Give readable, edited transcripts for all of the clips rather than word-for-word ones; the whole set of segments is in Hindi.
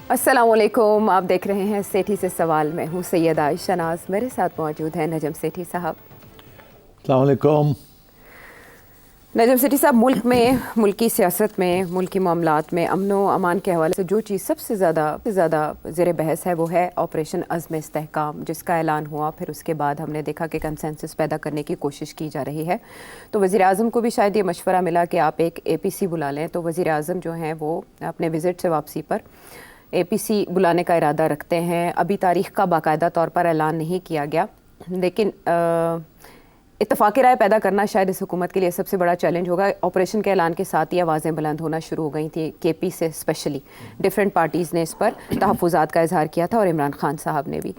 अस्सलामुअलैकुम, आप देख रहे हैं सेठी से सवाल। मैं हूँ सैयदा आयशा नाज, मेरे साथ मौजूद हैं नजम सेठी साहब। अस्सलाम वालेकुम। नजम सेठी साहब, मुल्की सियासत में, मुल्की मामलात में अमन व अमान के हवाले से जो चीज़ सबसे ज़्यादा ज़ेर बहस है वो है ऑपरेशन अज़्म इस्तेहकाम, जिसका ऐलान हुआ। फिर उसके बाद हमने देखा कि कंसेंसस पैदा करने की कोशिश की जा रही है। तो वज़ीर आज़म को भी शायद ये मशवरा मिला कि आप एक APC बुला लें। तो वज़ीर आज़म जो हैं वो अपने विज़िट से वापसी पर APC बुलाने का इरादा रखते हैं। अभी तारीख़ का बाकायदा तौर पर ऐलान नहीं किया गया, लेकिन इत्तफ़ाक़ राय पैदा करना शायद इस हुकूमत के लिए सबसे बड़ा चैलेंज होगा। ऑपरेशन के ऐलान के साथ ही आवाज़ें बुलंद होना शुरू हो गई थी। KP से स्पेशली डिफरेंट पार्टीज़ ने इस पर तहफ़्फ़ुज़ात का इज़हार किया था और इमरान खान साहब ने भी।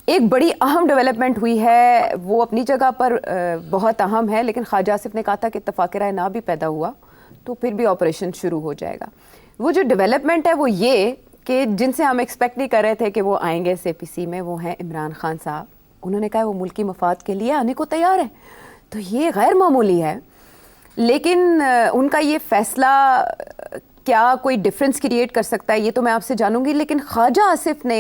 एक बड़ी अहम डेवलपमेंट हुई है, वो अपनी जगह पर बहुत अहम है, लेकिन ख्वाजा आसिफ ने कहा था कि इत्तफ़ाक़ राय ना भी पैदा हुआ तो फिर भी ऑपरेशन शुरू हो जाएगा। वो जो डेवलपमेंट है वो ये कि जिनसे हम एक्सपेक्ट नहीं कर रहे थे कि वो आएंगे इस APC में, वो हैं इमरान खान साहब। उन्होंने कहा वो मुल्की मफाद के लिए आने को तैयार है, तो ये गैर मामूली है। लेकिन उनका ये फ़ैसला क्या कोई डिफरेंस क्रिएट कर सकता है, ये तो मैं आपसे जानूंगी। लेकिन ख्वाजा आसिफ ने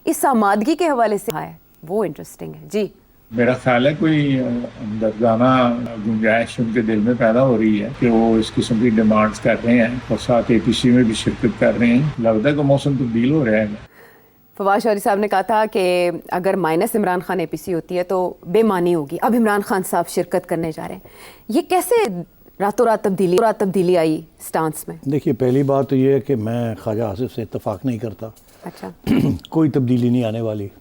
इस आमादगी के हवाले से कहा है, वो इंटरेस्टिंग है जी। मेरा ख्याल है कोई दर्दाना गुंजाइश उनके दिल में पैदा हो रही है कि वो इस किस्म की डिमांड्स कर रहे हैं और साथ APC में भी शिरकत कर रहे हैं। लगता है कि मौसम तब्दील हो रहा है। फवाद चौधरी साहब ने कहा था कि अगर माइनस इमरान खान APC होती है तो बेमानी होगी। अब इमरान खान साहब शिरकत करने जा रहे हैं, ये कैसे रातों रात तब्दीली आई स्टांस में? देखिए, पहली बात तो ये है कि मैं ख्वाजा आसिफ से इत्तेफाक नहीं करता। अच्छा। कोई तब्दीली नहीं आने वाली,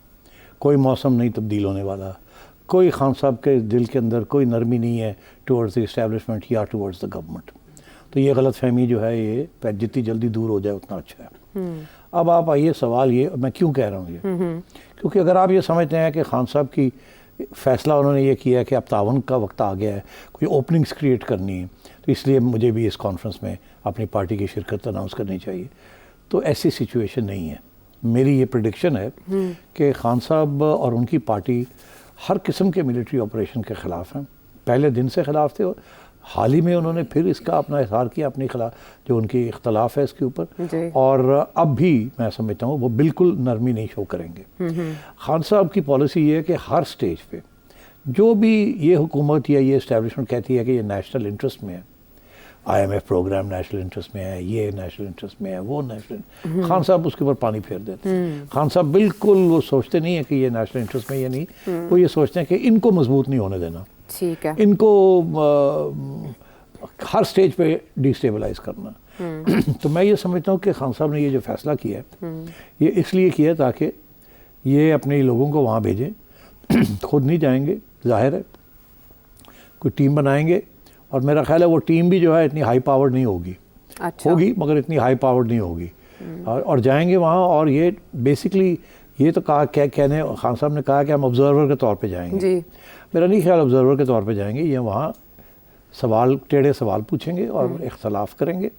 कोई मौसम नहीं तब्दील होने वाला, कोई खान साहब के दिल के अंदर कोई नरमी नहीं है टुवर्ड्स द इस्टेब्लिशमेंट या टुवर्ड्स द गवर्नमेंट। तो ये गलत फहमी जो है, ये जितनी जल्दी दूर हो जाए उतना अच्छा है। अब आप आइए, सवाल ये, मैं क्यों कह रहा हूँ ये, क्योंकि अगर आप ये समझते हैं कि खान साहब की फ़ैसला उन्होंने ये किया है कि अब तावन का वक्त आ गया है, कोई ओपनिंग्स क्रिएट करनी है, तो इसलिए मुझे भी इस कॉन्फ्रेंस में अपनी पार्टी की शिरकत अनाउंस करनी चाहिए, तो ऐसी सिचुएशन नहीं है। मेरी ये प्रेडिक्शन है कि खान साहब और उनकी पार्टी हर किस्म के मिलिट्री ऑपरेशन के ख़िलाफ़ हैं। पहले दिन से ख़िलाफ़ थे, हाल ही में उन्होंने फिर इसका अपना इज़हार किया, अपने खिलाफ जो उनकी इख्तलाफ है इसके ऊपर, और अब भी मैं समझता हूँ वो बिल्कुल नरमी नहीं शो करेंगे। खान साहब की पॉलिसी ये है कि हर स्टेज पे जो भी ये हुकूमत या ये इस्टेब्लिशमेंट कहती है कि ये नेशनल इंटरेस्ट में है, IMF प्रोग्राम नेशनल इंटरेस्ट में है, ये नेशनल इंटरेस्ट में है, वो नेशनल, खान साहब उसके ऊपर पानी फेर देते हैं। खान साहब बिल्कुल वो सोचते नहीं है कि ये नेशनल इंटरेस्ट में, ये नहीं, वो ये सोचते हैं कि इनको मजबूत नहीं होने देना, ठीक है, इनको हर स्टेज पे डिस्टेबलाइज करना। तो मैं ये समझता हूँ कि खान साहब ने ये जो फैसला किया है, ये इसलिए किया ताकि ये अपने लोगों को वहाँ भेजें, खुद नहीं जाएंगे, जाहिर है कोई टीम बनाएंगे, और मेरा ख्याल है वो टीम भी जो है इतनी हाई पावर्ड नहीं होगी। अच्छा। होगी मगर इतनी हाई पावर्ड नहीं होगी, और जाएंगे वहाँ, और ये बेसिकली ये तो कहा, कहने खान साहब ने कहा कि हम ऑब्जर्वर के तौर पे जाएंगे जी। मेरा नहीं ख्याल ऑब्जर्वर के तौर पे जाएंगे, ये वहाँ टेढ़े सवाल पूछेंगे और इख्तलाफ करेंगे,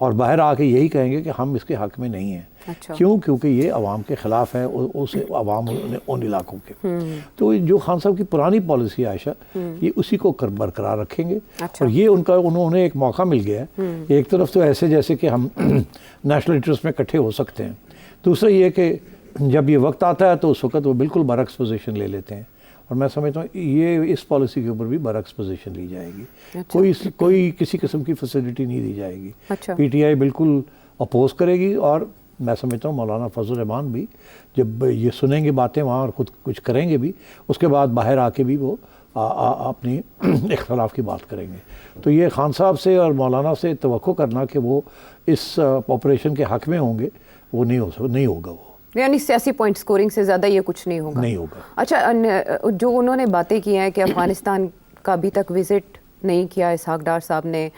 और बाहर आके यही कहेंगे कि हम इसके हक़ में नहीं हैं। अच्छा। क्यों? क्योंकि ये अवाम के ख़िलाफ़ है, उस अवाम उन इलाकों के। तो जो खान साहब की पुरानी पॉलिसी है आयशा, ये उसी को बरकरार रखेंगे। अच्छा। और ये उन्होंने एक मौका मिल गया है। एक तरफ तो ऐसे जैसे कि हम नेशनल इंटरेस्ट में इकट्ठे हो सकते हैं, दूसरा ये कि जब ये वक्त आता है तो उस वक्त वो बिल्कुल बरक्स पोजीशन ले लेते हैं, और मैं समझता हूँ ये इस पॉलिसी के ऊपर भी बरक्स पोजीशन ली जाएगी। अच्छा। कोई किसी किस्म की फैसिलिटी नहीं दी जाएगी। अच्छा। PTI बिल्कुल अपोज करेगी, और मैं समझता हूँ मौलाना फजल रहमान भी जब ये सुनेंगे बातें वहाँ और खुद कुछ करेंगे भी, उसके बाद बाहर आके भी वो अपनी इख्तलाफ की बात करेंगे। तो ये खान साहब से और मौलाना से तवक्को करना कि वो इस ऑपरेशन के हक़ में होंगे, वो नहीं होगा। वो यानी सियासी पॉइंट स्कोरिंग से ज़्यादा ये कुछ नहीं होगा। अच्छा, जो उन्होंने बातें की हैं कि अफ़गानिस्तान का अभी तक विज़िट नहीं किया इसहाक डार साहब ने,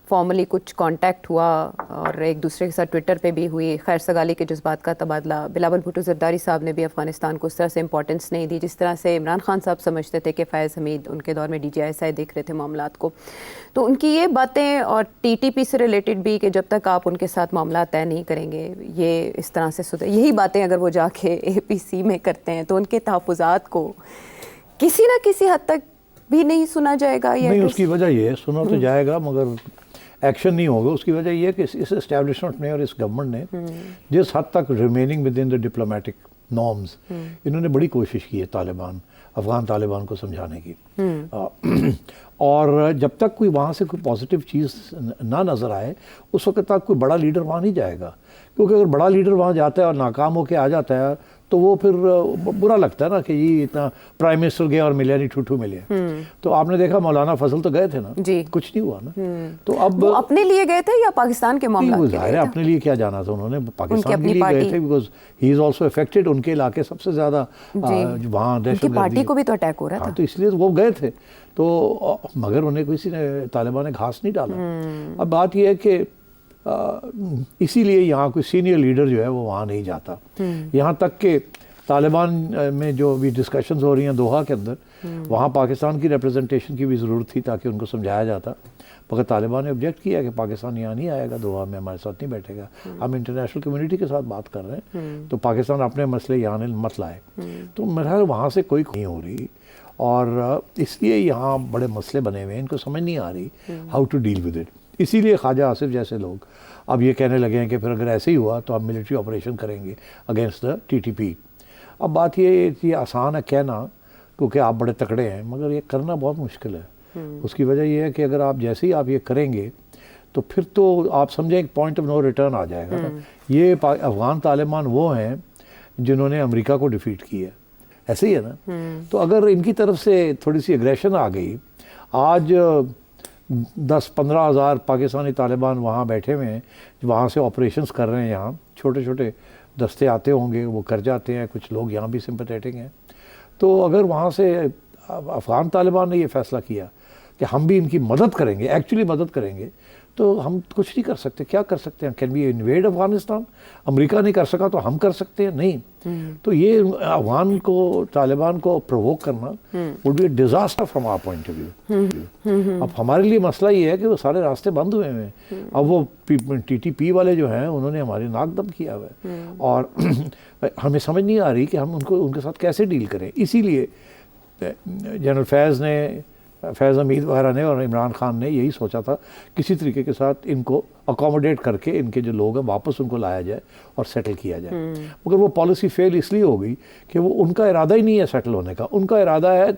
फॉर्मली कुछ कांटेक्ट हुआ और एक दूसरे के साथ ट्विटर पे भी हुई खैर सगाली के जज्बात का तबादला। बिलावल भुट्टो ज़रदारी साहब ने भी अफ़गानिस्तान को उस तरह से इंपॉर्टेंस नहीं दी जिस तरह से इमरान खान साहब समझते थे कि फ़ैज़ हमीद उनके दौर में DGISI देख रहे थे मामलात को। तो उनकी ये बातें, और TTP से रिलेटेड भी, कि जब तक आप उनके साथ मामला तय नहीं करेंगे ये इस तरह से सुधर, यही बातें अगर वो जाके APC में करते हैं तो उनके तहफ़्फ़ुज़ात को किसी न किसी हद तक भी नहीं सुना जाएगा। नहीं, उसकी वजह ये है, सुना तो जाएगा, मगर एक्शन नहीं होगा। उसकी वजह यह है कि इस एस्टेब्लिशमेंट ने और इस गवर्नमेंट ने जिस हद तक remaining with in the diplomatic norms, इन्होंने बड़ी कोशिश की है अफ़गान तालिबान को समझाने की। और जब तक कोई वहाँ से कोई पॉजिटिव चीज़ ना नज़र आए उस वक्त तक कोई बड़ा लीडर वहाँ नहीं जाएगा, क्योंकि अगर बड़ा लीडर वहाँ जाता है और नाकाम होकर आ जाता है तो वो फिर बुरा लगता है ना कि ये इतना प्राइम मिनिस्टर गया और मिले नहीं, ठूठू मिले। तो आपने देखा मौलाना फजल तो गए थे ना जी, कुछ नहीं हुआ ना। तो अब वो अपने लिए गए थे या पाकिस्तान के मामला के लिए? जाहिर है अपने लिए क्या जाना था, उन्होंने पाकिस्तान के लिए गए थे, because he is also affected. उनके इलाके सबसे ज्यादा वहाँ दहशतगर्दी, पार्टी को भी तो अटैक हो रहा था। तो इसलिए वो गए थे। तो मगर उन्हें किसी ने, तालिबान ने घास नहीं डाला। अब बात यह है कि इसीलिए यहाँ कोई सीनियर लीडर जो है वो वहाँ नहीं जाता। यहाँ तक कि तालिबान में जो भी डिस्कशंस हो रही हैं दोहा के अंदर, वहाँ पाकिस्तान की रिप्रेजेंटेशन की भी ज़रूरत थी ताकि उनको समझाया जाता, मगर तालिबान ने ऑब्जेक्ट किया कि पाकिस्तान यहाँ नहीं आएगा, दोहा में हमारे साथ नहीं बैठेगा, हम इंटरनेशनल कम्युनिटी के साथ बात कर रहे हैं, तो पाकिस्तान अपने मसले यहाँ मत लाए। तो मेरा वहाँ से कोई नहीं हो रही और इसलिए यहाँ बड़े मसले बने हुए हैं, इनको समझ नहीं आ रही how to deal with it. इसीलिए ख्वाजा आसिफ जैसे लोग अब ये कहने लगे हैं कि फिर अगर ऐसे ही हुआ तो हम मिलिट्री ऑपरेशन करेंगे अगेंस्ट द TTP। अब बात ये आसान है कहना क्योंकि आप बड़े तकड़े हैं, मगर ये करना बहुत मुश्किल है। उसकी वजह ये है कि अगर आप जैसे ही आप ये करेंगे तो फिर तो आप समझें एक पॉइंट ऑफ नो रिटर्न आ जाएगा ना। ये अफ़गान तालिबान वो हैं जिन्होंने अमेरिका को डिफीट किया, ऐसे ही है ना। तो अगर इनकी तरफ से थोड़ी सी एग्रेशन आ गई, आज 10-15 हज़ार पाकिस्तानी तालिबान वहाँ बैठे हुए हैं, वहाँ से ऑपरेशंस कर रहे हैं, यहाँ छोटे छोटे दस्ते आते होंगे, वो कर जाते हैं, कुछ लोग यहाँ भी सिंपैथेटिक हैं। तो अगर वहाँ से अफ़गान तालिबान ने ये फ़ैसला किया कि हम भी इनकी मदद करेंगे, एक्चुअली मदद करेंगे, तो हम कुछ नहीं कर सकते। क्या कर सकते हैं? Can we invade Afghanistan? America नहीं कर सका तो हम कर सकते हैं? नहीं। तो ये अफगान को, तालिबान को प्रोवोक करना would be a disaster from our point of view. अब हमारे लिए मसला ये है कि वो सारे रास्ते बंद हुए हैं। अब वो TTP वाले जो हैं उन्होंने हमारी नाक दम किया हुआ है और हमें समझ नहीं आ रही कि हम उनके साथ कैसे डील करें। इसीलिए जनरल फैज़ हमीद वगैरह ने और इमरान खान ने यही सोचा था किसी तरीके के साथ इनको अकोमोडेट करके इनके जो लोग हैं वापस उनको लाया जाए और सेटल किया जाए। मगर वो पॉलिसी फेल इसलिए हो गई कि वो उनका इरादा ही नहीं है सेटल होने का, उनका इरादा है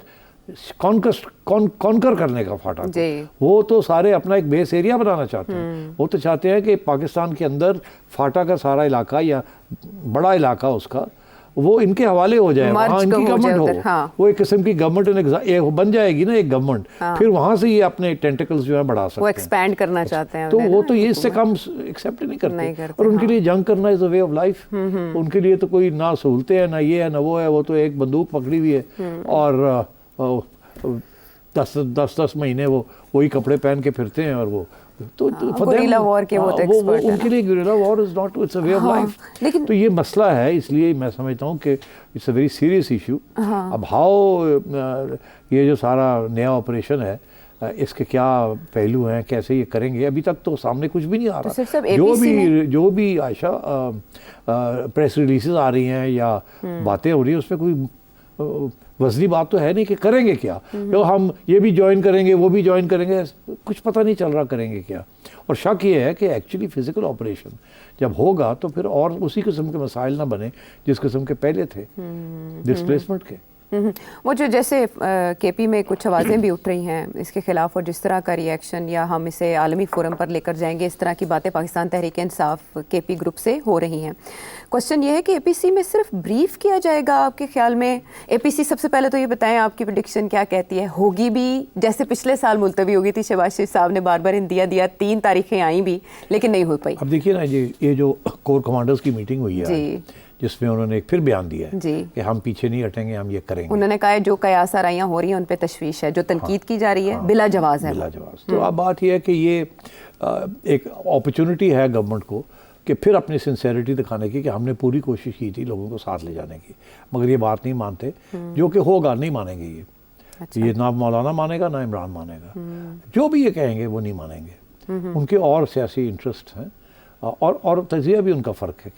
कॉन्कर करने का फाटा को। वो तो सारे अपना एक बेस एरिया बनाना चाहते हैं। वो तो चाहते हैं कि पाकिस्तान के अंदर फाटा का सारा इलाका या बड़ा इलाका उसका वो इनके हवाले हो जाए, वहाँ इनकी गवर्नमेंट हो। हाँ। वो एक किस्म की गवर्नमेंट बन जाएगी ना, एक गवर्नमेंट। हाँ। फिर वहाँ से ये अपने टेंटिकल्स जो है बढ़ा सकते हैं, वो एक्सपैंड करना चाहते हैं। तो वो तो ये इससे कम एक्सेप्ट नहीं करते और उनके लिए जंग करना is a way of life. उनके लिए तो कोई ना सहूलतें हैं, ना ये है ना वो है, वो तो एक बंदूक पकड़ी हुई है और 10 महीने वो वही कपड़े पहन के फिरते हैं और वो गुरिल्ला वॉर के वो एक्सपर्ट हैं। उनके लिए guerrilla war is not, it's a way of life. लेकिन तो ये मसला है, इसलिए मैं समझता हूँ कि it's a very serious issue. अब हाउ ये जो सारा नया ऑपरेशन है इसके क्या पहलू हैं, कैसे ये करेंगे, अभी तक तो सामने कुछ भी नहीं आ रहा। जो भी आयशा प्रेस रिलीजेस आ रही हैं या बातें हो रही हैं उसमें कोई वजनी बात तो है नहीं कि करेंगे क्या। तो हम ये भी ज्वाइन करेंगे, वो भी ज्वाइन करेंगे, कुछ पता नहीं चल रहा करेंगे क्या। और शक ये है कि एक्चुअली फिजिकल ऑपरेशन जब होगा तो फिर और उसी किस्म के मसाइल ना बने जिस किस्म के पहले थे डिस्प्लेसमेंट के। वो जो जैसे KP में कुछ आवाज़ें भी उठ रही हैं इसके खिलाफ और जिस तरह का रिएक्शन या हम इसे आलमी फोरम पर लेकर जाएंगे, इस तरह की बातें पाकिस्तान तहरीक इंसाफ KP ग्रुप से हो रही हैं। क्वेश्चन ये है कि APC में सिर्फ ब्रीफ किया जाएगा आपके ख्याल में? APC सबसे पहले तो ये बताएं आपकी प्रेडिक्शन क्या कहती है, होगी भी जैसे पिछले साल मुलतवी हो गई थी, शहबाज शरीफ साहब ने बार बार इंदिया दिया, 3 तारीखें आई भी लेकिन नहीं हो पाई। अब देखिए ना ये जो कोर कमांडर्स की मीटिंग हुई है जिसमें उन्होंने एक फिर बयान दिया है कि हम पीछे नहीं हटेंगे, हम ये करेंगे। उन्होंने कहा है जो कयास आराइयाँ हो रही हैं उन पे तशवीश है, जो तनकीद की जा रही है बिला जवाज़ है, बिला जवाज़। तो अब बात यह है कि ये एक अपॉर्चुनिटी है गवर्नमेंट को कि फिर अपनी सिंसेरिटी दिखाने की कि हमने पूरी कोशिश की थी लोगों को साथ ले जाने की, मगर ये बात नहीं मानते, जो कि होगा नहीं मानेंगे ये। अच्छा। ये ना मौलाना मानेगा ना इमरान मानेगा, जो भी ये कहेंगे वो नहीं मानेंगे। उनके और सियासी इंटरेस्ट हैं और तजिया भी उनका फ़र्क है।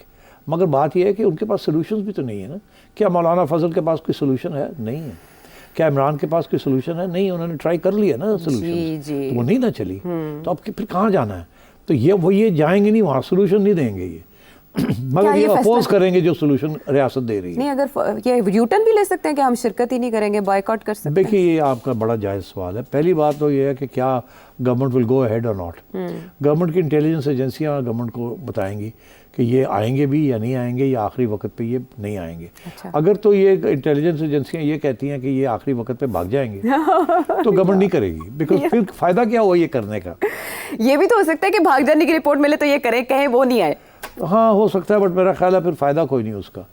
मगर बात यह है कि उनके पास सोल्यूशंस भी तो नहीं है ना। क्या मौलाना फजल के पास कोई सोल्यूशन है? नहीं है। क्या इमरान के पास कोई सोल्यूशन है? नहीं, उन्होंने ट्राई कर लिया ना सोल्यूशन, जी। तो वो नहीं ना चली, तो अब फिर कहाँ जाना है? तो ये जाएंगे नहीं वहाँ, सोल्यूशन नहीं देंगे ये मगर ये अपोज करेंगे जो सोल्यूशन रियासत दे रही है। नहीं, अगर ये यूटर्न भी ले सकते हैं कि हम शिरकत ही नहीं करेंगे, बॉयकॉट कर सकते हैं? देखिए, ये आपका बड़ा जायज़ सवाल है। पहली बात तो ये है कि क्या गवर्नमेंट विल गो अहेड और नॉट। गवर्नमेंट की इंटेलिजेंस एजेंसियां गवर्नमेंट को बताएंगी कि ये आएंगे भी या नहीं आएंगे, या आखिरी वक्त पे ये नहीं आएंगे। अच्छा। अगर तो ये इंटेलिजेंस एजेंसियां ये कहती हैं कि ये आखिरी वक्त पे भाग जाएंगे तो गवर्नमेंट नहीं करेगी, बिकॉज फिर फ़ायदा क्या हुआ ये करने का। ये भी तो हो सकता है कि भाग जाने की रिपोर्ट मिले तो ये करें, कहें वो नहीं आए। हाँ, हो सकता है, बट मेरा ख्याल है फिर फ़ायदा कोई नहीं उसका,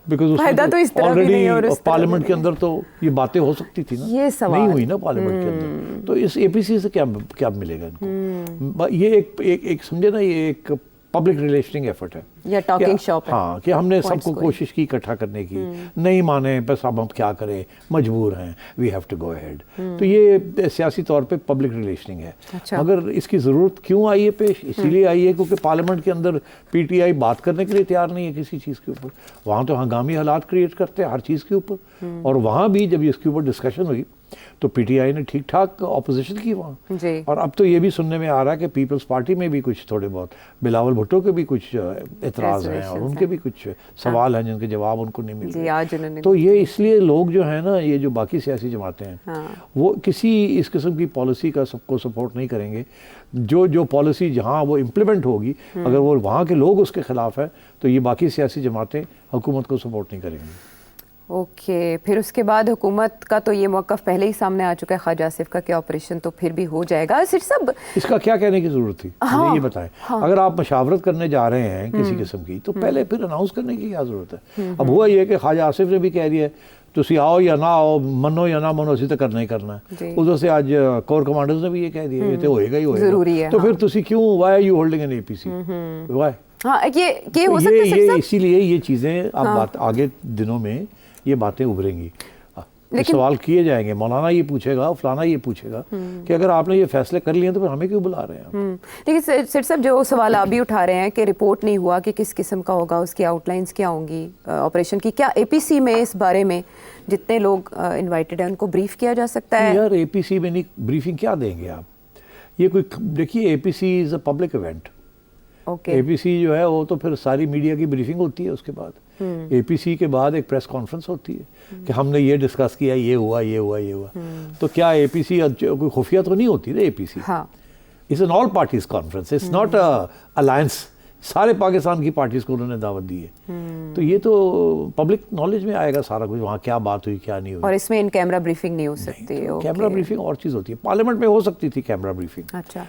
बिकॉज फायदा तो इस तरह भी नहीं है और इस तरह पार्लियामेंट भी के अंदर तो ये बातें हो सकती थी ना, ये सवाल नहीं हुई ना पार्लियामेंट के अंदर, तो इस एपीसी से क्या मिलेगा इनको? ये एक समझे ना, ये एक पब्लिक रिलेशनिंग एफर्ट है या टॉकिंग शॉप है। हाँ, कि हमने Points सबको कोई। कोशिश की इकट्ठा करने की, नहीं माने, बस अब हम क्या करें, मजबूर हैं, we have to go ahead. तो ये सियासी तौर पे पब्लिक रिलेशनिंग है। अच्छा। मगर इसकी ज़रूरत क्यों आई है पेश? इसीलिए आई है क्योंकि पार्लियामेंट के अंदर पीटीआई बात करने के लिए तैयार नहीं है किसी चीज़ के ऊपर। वहाँ तो हंगामी हालात क्रिएट करते हैं हर चीज़ के ऊपर, और वहाँ भी जब इसके ऊपर डिस्कशन हुई तो पीटीआई ने ठीक ठाक ऑपोजिशन की वहाँ। जी। और अब तो ये भी सुनने में आ रहा है कि पीपल्स पार्टी में भी कुछ थोड़े बहुत बिलावल भुट्टो के भी कुछ एतराज़ हैं, और उनके भी कुछ सवाल हैं जिनके जवाब उनको नहीं मिल जी, रहे। आज उन्होंने तो ये इसलिए लोग जो है ना, ये जो बाकी सियासी जमातें हैं, हाँ। वो किसी इस किस्म की पॉलिसी का सबको सपोर्ट नहीं करेंगे। जो पॉलिसी जहाँ वो इम्प्लीमेंट होगी, अगर वो वहाँ के लोग उसके खिलाफ है, तो ये बाकी सियासी जमातें हुकूमत को सपोर्ट नहीं करेंगी। ओके, फिर उसके बाद हुकूमत का तो ये मौक़िफ़ पहले ही सामने आ चुका है ख्वाजा आसिफ का कि ऑपरेशन तो फिर भी हो जाएगा। सिर्फ सब इसका क्या कहने की ज़रूरत थी? हाँ, मुझे ये बताएं। हाँ। अगर आप मशावरत करने जा रहे हैं किसी किस्म की, तो पहले फिर अनाउंस करने की क्या ज़रूरत है? अब हुआ ये कि ख्वाजा आसिफ ने भी कह दिया तुसी आओ या ना आओ, मनो या ना मनो, असी तो करना ही करना है। उधर से आज कोर कमांडर्स ने भी ये कह दिया, ये तो होएगा ही होएगा, ज़रूरी है। तो हाँ। फिर तुसी क्यों, why are you holding an APC, why? हाँ, ये हो सकता है ये सब। इसीलिए ये चीज़ें अब बात आगे दिनों में ये बातें उभरेंगी, लेकिन सवाल किए जाएंगे, मौलाना ये पूछेगा, फलाना ये पूछेगा कि अगर आपने ये फैसले कर लिए तो फिर हमें क्यों बुला रहे हैं? लेकिन सेठ साहब, जो सवाल आप भी उठा रहे हैं कि रिपोर्ट नहीं हुआ कि किस किस्म का होगा, उसकी आउटलाइंस क्या होंगी ऑपरेशन की, क्या एपीसी में इस बारे में जितने लोग इनवाइटेड हैं उनको ब्रीफ किया जा सकता है? यार, एपीसी में नहीं ब्रीफिंग क्या देंगे आप? ये कोई, देखिए, APC is a public event. Okay. APC जो है वो तो फिर सारी मीडिया की ब्रीफिंग होती है, उसके बाद एपीसी के बाद एक प्रेस कॉन्फ्रेंस होती है कि हमने ये डिस्कस किया, ये हुआ, ये हुआ, ये हुआ। तो क्या एपीसी कोई खुफिया तो नहीं होती ना एपीसी? हाँ। It's an all parties conference, it's not a alliance. सारे पाकिस्तान की पार्टीज को उन्होंने दावत दी है, तो ये तो पब्लिक नॉलेज में आएगा सारा कुछ, वहाँ क्या बात हुई, क्या नहीं हुई। और इसमें इन कैमरा ब्रीफिंग नहीं हो सकती? कैमरा ब्रीफिंग और चीज़ होती है। पार्लियामेंट में हो सकती थी कैमरा ब्रीफिंग, अच्छा,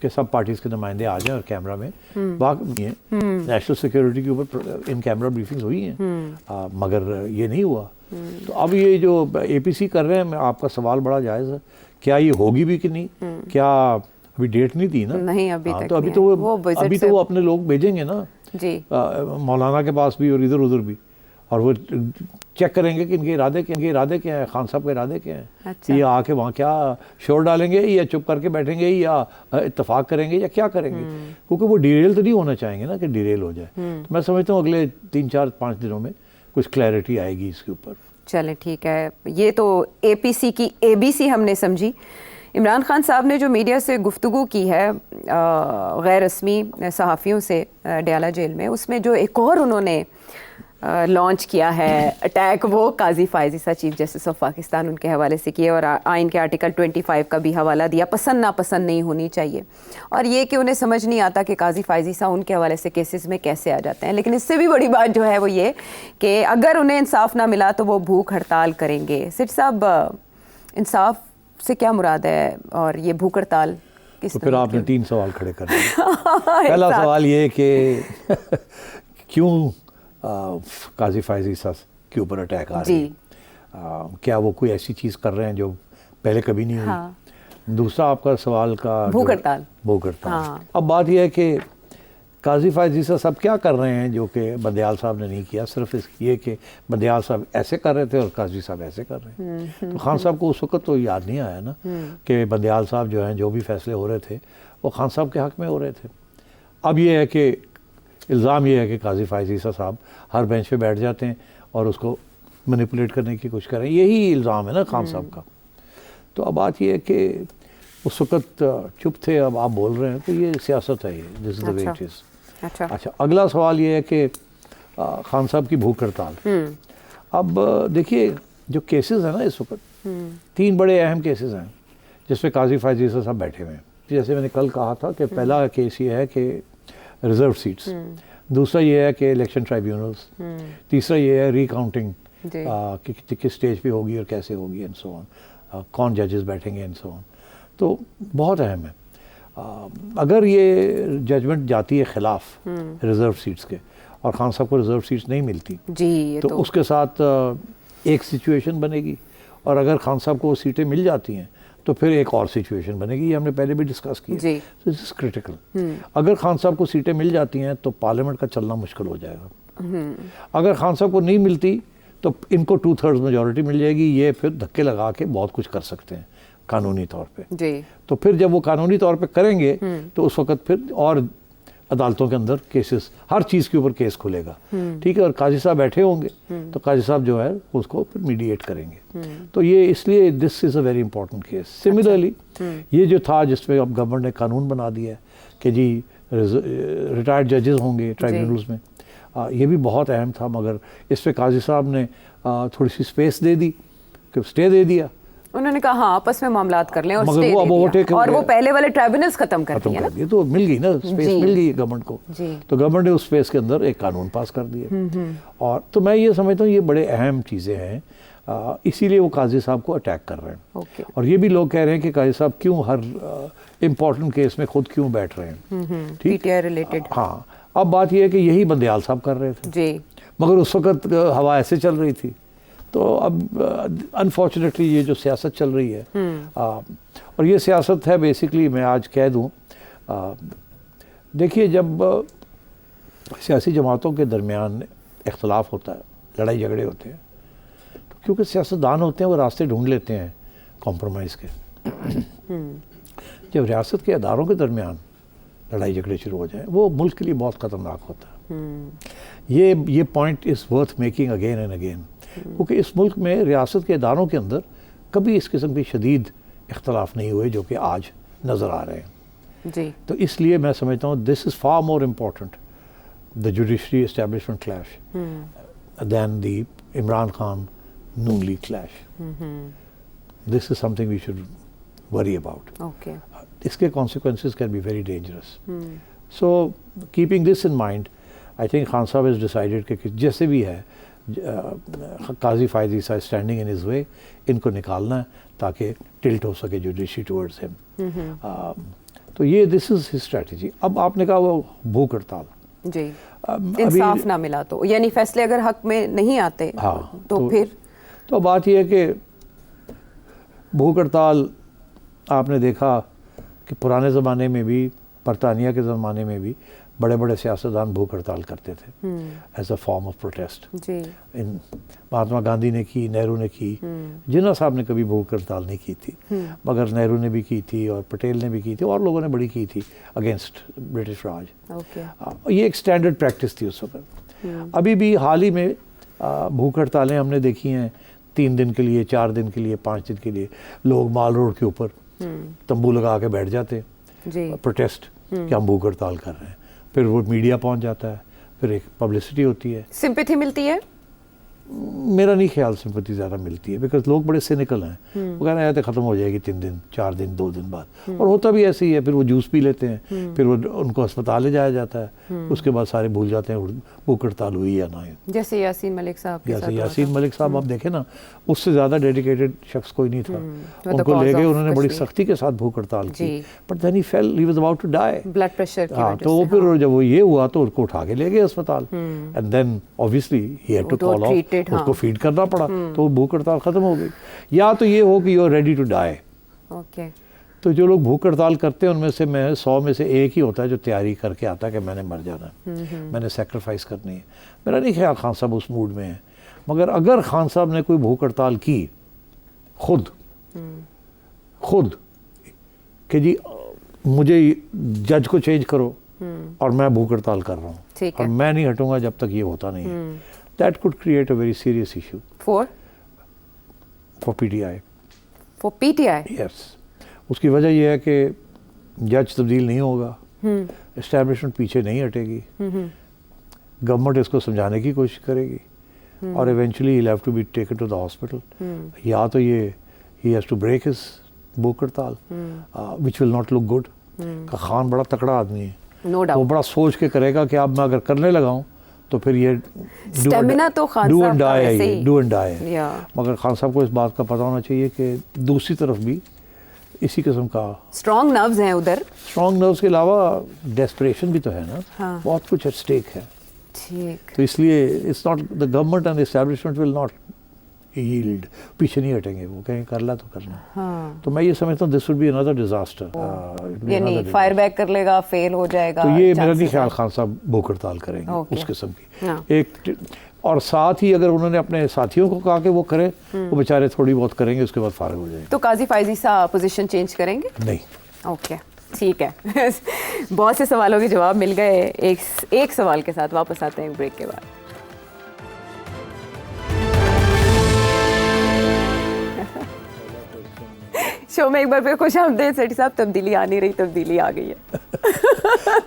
कि सब पार्टीज के नुमाइंदे आ जाएं और कैमरा में बात नहीं है। नेशनल सिक्योरिटी के ऊपर इन कैमरा ब्रीफिंग हुई हैं, मगर ये नहीं हुआ। तो अब ये जो एपीसी कर रहे हैं, आपका सवाल बड़ा जायज़ है, क्या ये होगी भी कि नहीं? क्या अभी डेट नहीं दी ना? नहीं, अभी तक तो अभी नहीं तो है। वो अपने लोग भेजेंगे ना जी, मौलाना के पास भी और इधर उधर भी, और वो चेक करेंगे कि इनके इरादे क्या हैं, खान साहब के इरादे क्या हैं। अच्छा। ये आके वहाँ क्या शोर डालेंगे, या चुप करके बैठेंगे, या इत्तेफाक करेंगे, या क्या करेंगे? क्योंकि वो डिरेल तो नहीं होना चाहेंगे ना कि डिरेल हो जाए। तो मैं समझता हूँ अगले 3-4-5 दिनों में कुछ क्लैरिटी आएगी इसके ऊपर। चलें, ठीक है। ये तो एपीसी की एबीसी हमने समझी। इमरान खान साहब ने जो मीडिया से गुफ्तगू की है गैर रस्मी सहाफ़ियों से डयाला जेल में, उसमें जो एक और उन्होंने लॉन्च किया है अटैक, वो काजी फायज़ ईसा चीफ जस्टिस ऑफ पाकिस्तान उनके हवाले से किए, और आइन के आर्टिकल 25 का भी हवाला दिया, पसंद नापसंद नहीं होनी चाहिए, और ये कि उन्हें समझ नहीं आता कि काजी फायज़ ईसा उनके हवाले से केसेस में कैसे आ जाते हैं। लेकिन इससे भी बड़ी बात जो है वो ये कि अगर उन्हें इंसाफ ना मिला तो वो भूख हड़ताल करेंगे। सिट साहब, इंसाफ से क्या मुराद है, और ये भूख हड़ताल किस तो फिर तरह आपने की? 3 सवाल खड़े कर दिए। पहला सवाल ये कि क्यों काजी फायज़ ईसा के ऊपर अटैक आ रही है? क्या वो कोई ऐसी चीज़ कर रहे हैं जो पहले कभी नहीं हुई? हाँ। दूसरा आपका सवाल का भूख हड़ताल। हाँ। अब बात यह है कि काजी फायज़ ईसा सब क्या कर रहे हैं जो कि बंदयाल साहब ने नहीं किया? सिर्फ ये कि बंदयाल साहब ऐसे कर रहे थे और काजी साहब ऐसे कर रहे हैं। तो खान साहब को उस वक्त तो याद नहीं आया ना कि बंदयाल साहब जो हैं, जो भी फैसले हो रहे थे वो खान साहब के हक़ में हो रहे थे। अब ये है कि इल्ज़ाम ये है कि काजी फायज़ ईसा साहब हर बेंच पे बैठ जाते हैं और उसको मैनिपुलेट करने की कोशिश कर रहे हैं, यही इल्ज़ाम है ना खान साहब का। तो अब बात ये है कि उस वक़्त चुप थे, अब आप बोल रहे हैं, तो ये सियासत है, ये this is the way it is. अच्छा, अगला सवाल ये है कि खान साहब की भूख हड़ताल। अब देखिए जो केसेस हैं ना इस वक्त, 3 बड़े अहम केसेस हैं जिसमें काजी फायज ईसा साहब बैठे हुए हैं। जैसे मैंने कल कहा था कि पहला केस ये है कि रिजर्व सीट्स, दूसरा ये है कि इलेक्शन ट्राइब्यूनल्स, तीसरा ये है रिकाउंटिंग कि किस स्टेज पे होगी और कैसे होगी एंड सो ऑन, कौन जजेस बैठेंगे एंड सो ऑन। तो बहुत अहम है। अगर ये जजमेंट जाती है ख़िलाफ़ रिज़र्व सीट्स के और खान साहब को रिज़र्व सीट्स नहीं मिलती जी, तो उसके साथ एक सिचुएशन बनेगी, और अगर खान साहब को वो सीटें मिल जाती हैं तो फिर एक और सिचुएशन बनेगी। ये हमने पहले भी डिस्कस किया। तो दिस इज़ क्रिटिकल। अगर खान साहब को सीटें मिल जाती हैं तो पार्लियामेंट का चलना मुश्किल हो जाएगा। अगर खान साहब को नहीं मिलती तो इनको 2/3 मेजॉरिटी मिल जाएगी, ये फिर धक्के लगा के बहुत कुछ कर सकते हैं कानूनी तौर पे जी। तो फिर जब वो कानूनी तौर पे करेंगे तो उस वक्त फिर और अदालतों के अंदर केसेस, हर चीज़ के ऊपर केस खुलेगा, ठीक है। और काजी साहब बैठे होंगे तो काजी साहब जो है उसको फिर मीडिएट करेंगे। तो ये इसलिए this is a very important case. Similarly ये जो था जिसमें अब गवर्नमेंट ने कानून बना दिया है कि जी रिटायर्ड जजेस होंगे ट्राइब्यूनल्स में, ये भी बहुत अहम था, मगर इस पर काजी साहब ने थोड़ी सी स्पेस दे दी, कि स्टे दे दिया। उन्होंने कहा हाँ आपस में मामलात कर लें और मगर स्टे वो दे अब दिया। ओवरटेक और वो पहले वाले ट्राइब्यूनल्स खत्म कर दिए ना। तो मिल गई ना स्पेस, मिल गई गवर्नमेंट को। जी। तो गवर्नमेंट ने उस स्पेस के अंदर एक कानून पास कर दिया। और तो मैं ये समझता हूँ ये बड़े अहम चीज़ें हैं, इसीलिए वो काजी साहब को अटैक कर रहे हैं। ओके। और ये भी लोग कह रहे हैं कि काजी साहब क्यों हर इम्पोर्टेंट केस में खुद क्यों बैठ रहे हैं, ठीक, पीटीआई रिलेटेड। हाँ। अब बात यह है कि यही बंदयाल साहब कर रहे थे जी, मगर उस वक्त हवा ऐसे चल रही थी। तो अब अनफॉर्चुनेटली ये जो सियासत चल रही है, और ये सियासत है बेसिकली, मैं आज कह दूं, देखिए जब सियासी जमातों के दरमियान इख्तलाफ होता है, लड़ाई झगड़े होते हैं, तो क्योंकि सियासतदान होते हैं वो रास्ते ढूंढ लेते हैं कॉम्प्रोमाइज़ के। जब रियासत के अदारों के दरमियान लड़ाई झगड़े शुरू हो जाए वो मुल्क के लिए बहुत ख़तरनाक होता है। ये point is worth making again and again, क्योंकि इस मुल्क में रियासत के इदारों के अंदर कभी इस किस्म की शदीद इख्तलाफ नहीं हुए जो कि आज नज़र आ रहे हैं। जी। तो इसलिए मैं समझता हूँ this is far more important the judiciary establishment clash than the Imran Khan Noon League clash. This is something we should worry about. Okay. इसके consequences can be very dangerous. So keeping this in mind, I think Khan साहब has decided कि जैसे भी है काजी फायज ईसा स्टैंडिंग इन हिज वे, इनको निकालना है ताकि टिल्ट हो सके जुडिशरी टुवर्ड्स हिम। तो ये दिस इज हिज स्ट्रेटजी। अब आपने कहा वो भूख हड़ताल, जी, इंसाफ ना मिला तो यानी फैसले अगर हक में नहीं आते, हाँ, तो फिर तो बात ये है कि भूख हड़ताल आपने देखा कि पुराने ज़माने में भी, बरतानिया के ज़माने में भी बड़े बड़े सियासतदान भूख हड़ताल करते थे as a form of protest. जी। इन महात्मा गांधी ने की, नेहरू ने की, जिन्ना साहब ने कभी भूख हड़ताल नहीं की थी, मगर नेहरू ने भी की थी और पटेल ने भी की थी और लोगों ने बड़ी की थी अगेंस्ट ब्रिटिश राज। ओके। ये एक स्टैंडर्ड प्रैक्टिस थी उस वक्त। अभी भी हाल ही में भूख हड़तालें हमने देखी हैं, 3 दिन के लिए, 4 दिन के लिए, 5 दिन के लिए लोग माल रोड के ऊपर तंबू लगा के बैठ जाते हैं प्रोटेस्ट कि हम भूख हड़ताल कर रहे हैं। फिर वो मीडिया पहुंच जाता है, फिर एक पब्लिसिटी होती है, सिंपैथी मिलती है। मेरा नहीं ख्याल सिंपैथी ज़्यादा मिलती है, बिकॉज लोग बड़े सिनिकल हैं। वो कह रहे हैं ख़त्म हो जाएगी 3 दिन, 4 दिन, 2 दिन बाद, और होता भी ऐसे ही है। फिर वो जूस पी लेते हैं, फिर वो उनको अस्पताल ले जाया जाता है, उसके बाद सारे भूल जाते हैं भूख हड़ताल हुई या ना हुई। जैसे यासीन मलिक साहब के साथ। जैसे यासीन मलिक साहब आप देखें ना, उससे ज़्यादा डेडिकेटेड शख्स कोई नहीं था। उनको ले गए, उन्होंने बड़ी सख्ती के साथ भूख हड़ताल की, but then he fail, he was about to die, blood pressure की वजह से। तो फिर जब वो ये हुआ तो उनको उठा के ले गए अस्पताल, and then obviously he had to call off, उसको फीड करना पड़ा, तो भूख हड़ताल खत्म हो गई। या तो ये हो कि you are ready to die. Okay. तो जो लोग भूख हड़ताल करते हैं उनमें से 100 में से एक ही होता है जो तैयारी करके आता है कि मैंने मर जाना है, मैंने सेक्रीफाइस करनी है। मेरा नहीं ख्याल खान साहब उस मूड में है, मगर अगर खान साहब ने कोई भूख हड़ताल की खुद कि जी मुझे जज को चेंज करो और मैं भूख हड़ताल कर रहा हूँ और मैं नहीं हटूंगा जब तक ये होता नहीं है, that could create a very serious issue for PTI. PTI. Yes, उसकी वजह यह है कि जज तब्दील नहीं होगा, एस्टैब्लिशमेंट पीछे नहीं हटेगी, गवर्नमेंट इसको समझाने की कोशिश करेगी और eventually he have to be taken to the hospital. या तो ये he has to break his भूख हड़ताल, which will not look good. Khan बड़ा तकड़ा आदमी है, नो वो डाउट. बड़ा सोच के करेगा कि अब मैं अगर करने लगा हूँ तो फिर ये स्टेमिना तो खान डू साहब एंड का डाई वैसे है, ही. डू एंड डाई है. या मगर खान साहब को इस बात का पता होना चाहिए कि दूसरी तरफ भी इसी किस्म का स्ट्रॉन्ग नर्व्स हैं उधर. स्ट्रॉन्ग नर्व्स के अलावा डेस्परेशन भी तो है ना. हाँ. बहुत कुछ एट स्टेक है. ठीक. तो इसलिए it's not the government and establishment will not yield, पीछे नहीं हटेंगे. वो कहें करना तो करना. हाँ. तो मैं ये समझता हूँ this would be another disaster. यानी फायर बैक कर लेगा, फेल हो जाएगा. तो ये मेरा नहीं chances ख्याल है. खान साहब भूख हड़ताल करेंगे Okay. उस किस्म की. हाँ. एक और साथ ही अगर उन्होंने अपने साथियों को कहा कि वो करें, वो बेचारे थोड़ी बहुत करेंगे, उसके बाद फारिग हो जाएंगे. तो काजी फायजी साहब पोजीशन चेंज करेंगे? नहीं. ओके, ठीक है. बहुत से सवालों के जवाब मिल गए. एक सवाल के साथ वापस आते हैं ब्रेक के बाद. शो में एक बार फिर खुश आमदीद सेठी साहब. तब्दीली आ नहीं रही, तब्दीली आ गई है.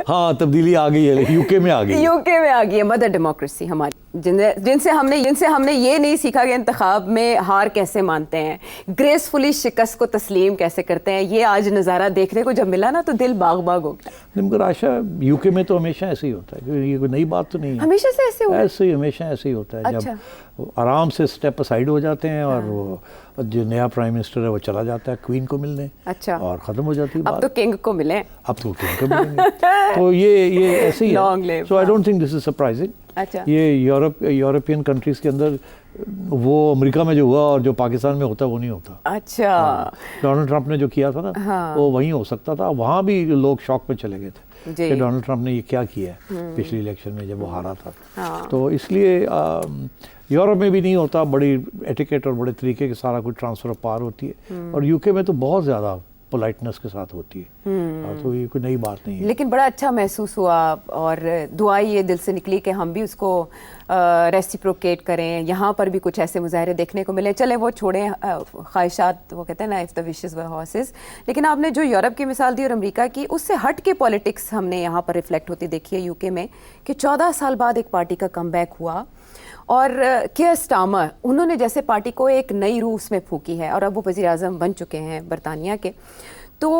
हाँ, तब्दीली आ गई है, यूके में आ गई है. यूके में आ गई है. मदर डेमोक्रेसी हमारी, जिनसे हमने ये नहीं सीखा कि इंतखाब में हार कैसे मानते हैं, ग्रेसफुली शिकस्त को तस्लीम कैसे करते हैं. ये आज नज़ारा देखने को जब मिला ना तो दिल बाग बाग हो गया. मगर आशा, यूके में तो हमेशा ऐसे ही होता है, क्योंकि ये कोई नई बात तो नहीं है. हमेशा से ऐसे हुआ. ऐसे ही हमेशा ऐसे ही होता है. अच्छा. जब आराम से स्टेप असाइड हो जाते हैं और वो जो नया प्राइम मिनिस्टर है वो चला जाता है क्वीन को मिलने. अच्छा. और ख़त्म हो जाती है अब बात. तो किंग को मिले. अब तो किंग को मिलेंगे. तो ये ऐसे ही Long है. live. So I don't think this is surprising. अच्छा. ये यूरोपियन कंट्रीज़ के अंदर वो अमेरिका में जो हुआ और जो पाकिस्तान में होता है वो नहीं होता. अच्छा. डोनाल्ड ट्रंप ने जो किया था ना, हाँ. वो वहीं हो सकता था. वहाँ भी लोग शॉक में चले गए थे जी. कि डोनाल्ड ट्रंप ने ये क्या किया है पिछली इलेक्शन में जब वो हारा था. हाँ. तो इसलिए यूरोप में भी नहीं होता. बड़ी एटिकेट और बड़े तरीके के सारा कुछ ट्रांसफ़र ऑफ पावर होती है. और यूके में तो बहुत ज़्यादा पोलाइटनेस के साथ होती है. तो ये कोई नई बात नहीं है. लेकिन बड़ा अच्छा महसूस हुआ और दुआई ये दिल से निकली कि हम भी उसको रेसिप्रोकेट करें. यहाँ पर भी कुछ ऐसे मुजाहरे देखने को मिले. चले वो छोड़ें ख्वाहिशात, वो कहते हैं ना, if the wishes were horses. लेकिन आपने जो यूरोप की मिसाल दी और अमेरिका की, उससे हट के पॉलिटिक्स हमने यहाँ पर रिफ्लेक्ट होती देखी है यूके में कि 14 साल बाद एक पार्टी का कमबैक हुआ और कियर स्टामर, उन्होंने जैसे पार्टी को एक नई रूह उसमें फूकी है और अब वो वज़ीर आज़म बन चुके हैं बरतानिया के. तो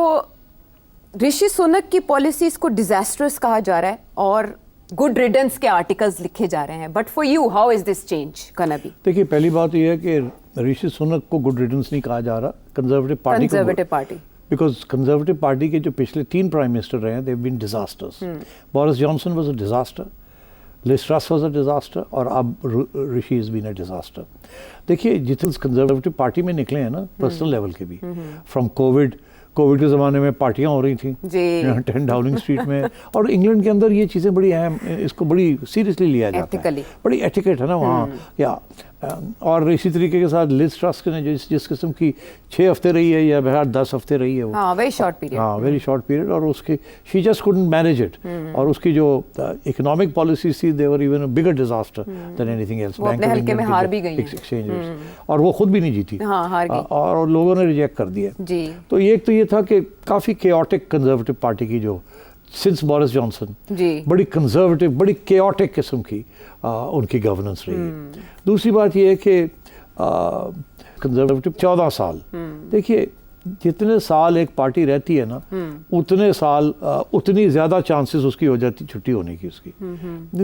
ऋषि सुनक की पॉलिसीज़ को डिज़ास्ट्रस कहा जा रहा है और गुड रिडेंस के आर्टिकल्स लिखे जा रहे हैं. But for you how is this change गonna be? देखिए, पहली बात ये है कि ऋषि सुनक को गुड रिडेंस नहीं कहा जा रहा, कंजर्वेटिव पार्टी को. Conservative Party, because Conservative Party के जो पिछले 3 प्राइम मिनिस्टर रहे हैं, they have been disasters. Boris Johnson was a disaster, Liz Truss was a disaster, और अब Rishi is been a disaster. देखिए, जितने कंजर्वेटिव पार्टी में निकले हैं ना, पर्सनल लेवल के भी, फ्रॉम कोविड के ज़माने में पार्टियां हो रही थी 10 डाउनिंग स्ट्रीट में. और इंग्लैंड के अंदर ये चीज़ें बड़ी अहम, इसको बड़ी सीरियसली लिया जाता है. बड़ी एटिकेट है ना वहाँ. या और इसी तरीके के साथ लिज ट्रस ने जिस किस्म की 6 हफ्ते रही है या बहर 10 हफ्ते रही है वो. हाँ, वेरी शॉर्ट पीरियड. हाँ, वेरी शॉर्ट पीरियड. और उसकी she just couldn't manage it. और उसकी जो इकोनॉमिक पॉलिसी थी, they were even a bigger disaster than anything else. वो अपने हल्के में हार भी गई एक्सचेंज, और वो खुद भी नहीं जीती. हाँ, हार गई. और लोगों ने रिजेक्ट कर दिया जी. तो ये था कि काफ़ी केओटिक कंजर्वेटिव पार्टी की जो सिंस बोरिस जॉनसन, बड़ी कंजर्वेटिव, बड़ी केओटिक किस्म की उनकी गवर्नेंस रही. दूसरी बात यह है कि कंजर्वेटिव 14 साल, देखिए जितने साल एक पार्टी रहती है ना, उतने साल उतनी ज़्यादा चांसेस उसकी हो जाती छुट्टी होने की उसकी.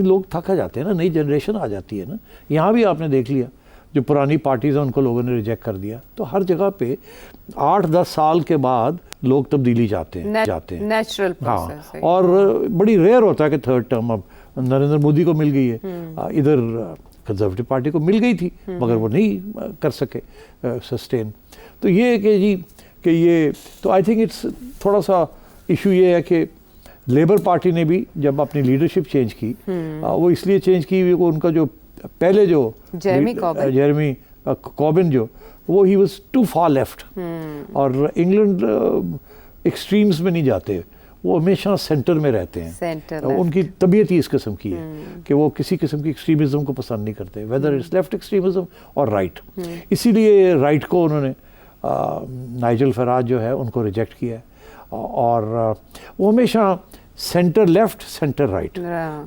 लोग थका जाते हैं ना, नई जनरेशन आ जाती है ना. यहाँ भी आपने देख लिया, जो पुरानी पार्टीज़ हैं उनको लोगों ने रिजेक्ट कर दिया. तो हर जगह पे 8-10 साल के बाद लोग तब्दीली जाते हैं नेचुरल प्रोसेस. हाँ, और बड़ी रेयर होता है कि थर्ड टर्म अब नरेंद्र मोदी को मिल गई है. इधर कंजर्वेटिव पार्टी को मिल गई थी, मगर वो नहीं कर सके सस्टेन. तो ये है कि ये तो आई थिंक इट्स थोड़ा सा इशू ये है कि लेबर पार्टी ने भी जब अपनी लीडरशिप चेंज की, वो इसलिए चेंज की, उनका जो पहले जो जेरेमी कॉर्बिन जो वो he was too far left. और इंग्लैंड एक्सट्रीम्स में नहीं जाते, वो हमेशा सेंटर में रहते हैं। सेंटर उनकी तबीयत ही इस किस्म की है कि वो किसी किस्म की एक्सट्रीमिज्म को पसंद नहीं करते, वेदर इट्स लेफ्ट एक्सट्रीमिज्म और राइट। इसीलिए राइट को उन्होंने नाइजल फराज जो है उनको रिजेक्ट किया है, और वो हमेशा सेंटर लेफ्ट सेंटर राइट,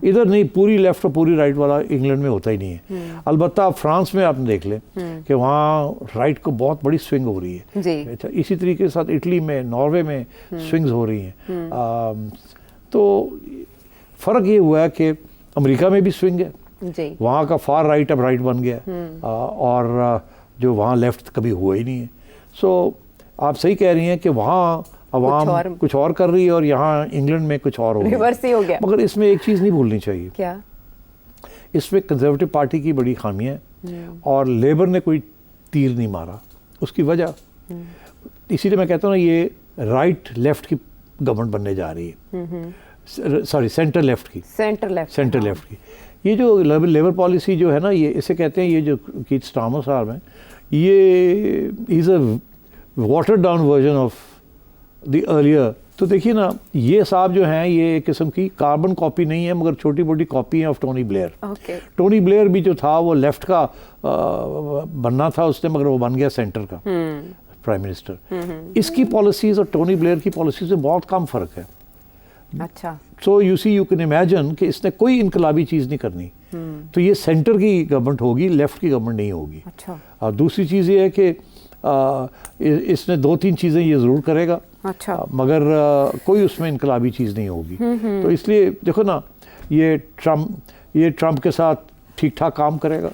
इधर नहीं, पूरी लेफ्ट और पूरी राइट वाला इंग्लैंड में होता ही नहीं है। अलबत्ता फ्रांस में आपने देख लें कि वहाँ राइट को बहुत बड़ी स्विंग हो रही है जी। अच्छा, इसी तरीके के साथ इटली में, नॉर्वे में स्विंग्स हो रही हैं। तो फ़र्क ये हुआ है कि अमेरिका में भी स्विंग है जी। वहाँ का फार राइट अब राइट बन गया और जो वहाँ लेफ्ट कभी हुआ ही नहीं है। सो आप सही कह रही हैं कि वहाँ अवाम कुछ और कर रही है और यहाँ इंग्लैंड में कुछ और हो गया, रिवर्स ही हो गया। मगर इसमें एक चीज़ नहीं भूलनी चाहिए, क्या? इसमें कंजर्वेटिव पार्टी की बड़ी खामियां है और लेबर ने कोई तीर नहीं मारा। उसकी वजह इसीलिए मैं कहता हूँ ना, ये राइट लेफ्ट की गवर्नमेंट बनने जा रही है, सॉरी सेंटर लेफ्ट की, सेंटर लेफ्ट की। ये जो लेबर पॉलिसी जो है ना, ये इसे कहते हैं, ये जो कीथ स्टार्मर साहब हैं, ये is a water down version of the earlier. तो देखिए ना, ये साहब जो हैं ये एक किस्म की कार्बन कॉपी नहीं है, मगर छोटी मोटी कॉपी है of Tony Blair. Tony Blair भी जो था वो लेफ्ट का बनना था उसने, मगर वो बन गया सेंटर का प्राइम मिनिस्टर। इसकी पॉलिसीज और टोनी ब्लेयर की पॉलिसीज में बहुत कम फर्क है। अच्छा। So you see, you can imagine कि इसने कोई इनकलाबी चीज़ नहीं करनी। तो ये सेंटर की गवर्नमेंट होगी, लेफ्ट की गवर्नमेंट नहीं होगी। अच्छा। और दूसरी चीज़ ये है कि इसने 2-3 चीज़ें ये ज़रूर करेगा। अच्छा। मगर कोई उसमें इनकलाबी चीज़ नहीं होगी। तो इसलिए देखो ना, ये ट्रम्प के साथ ठीक ठाक काम करेगा।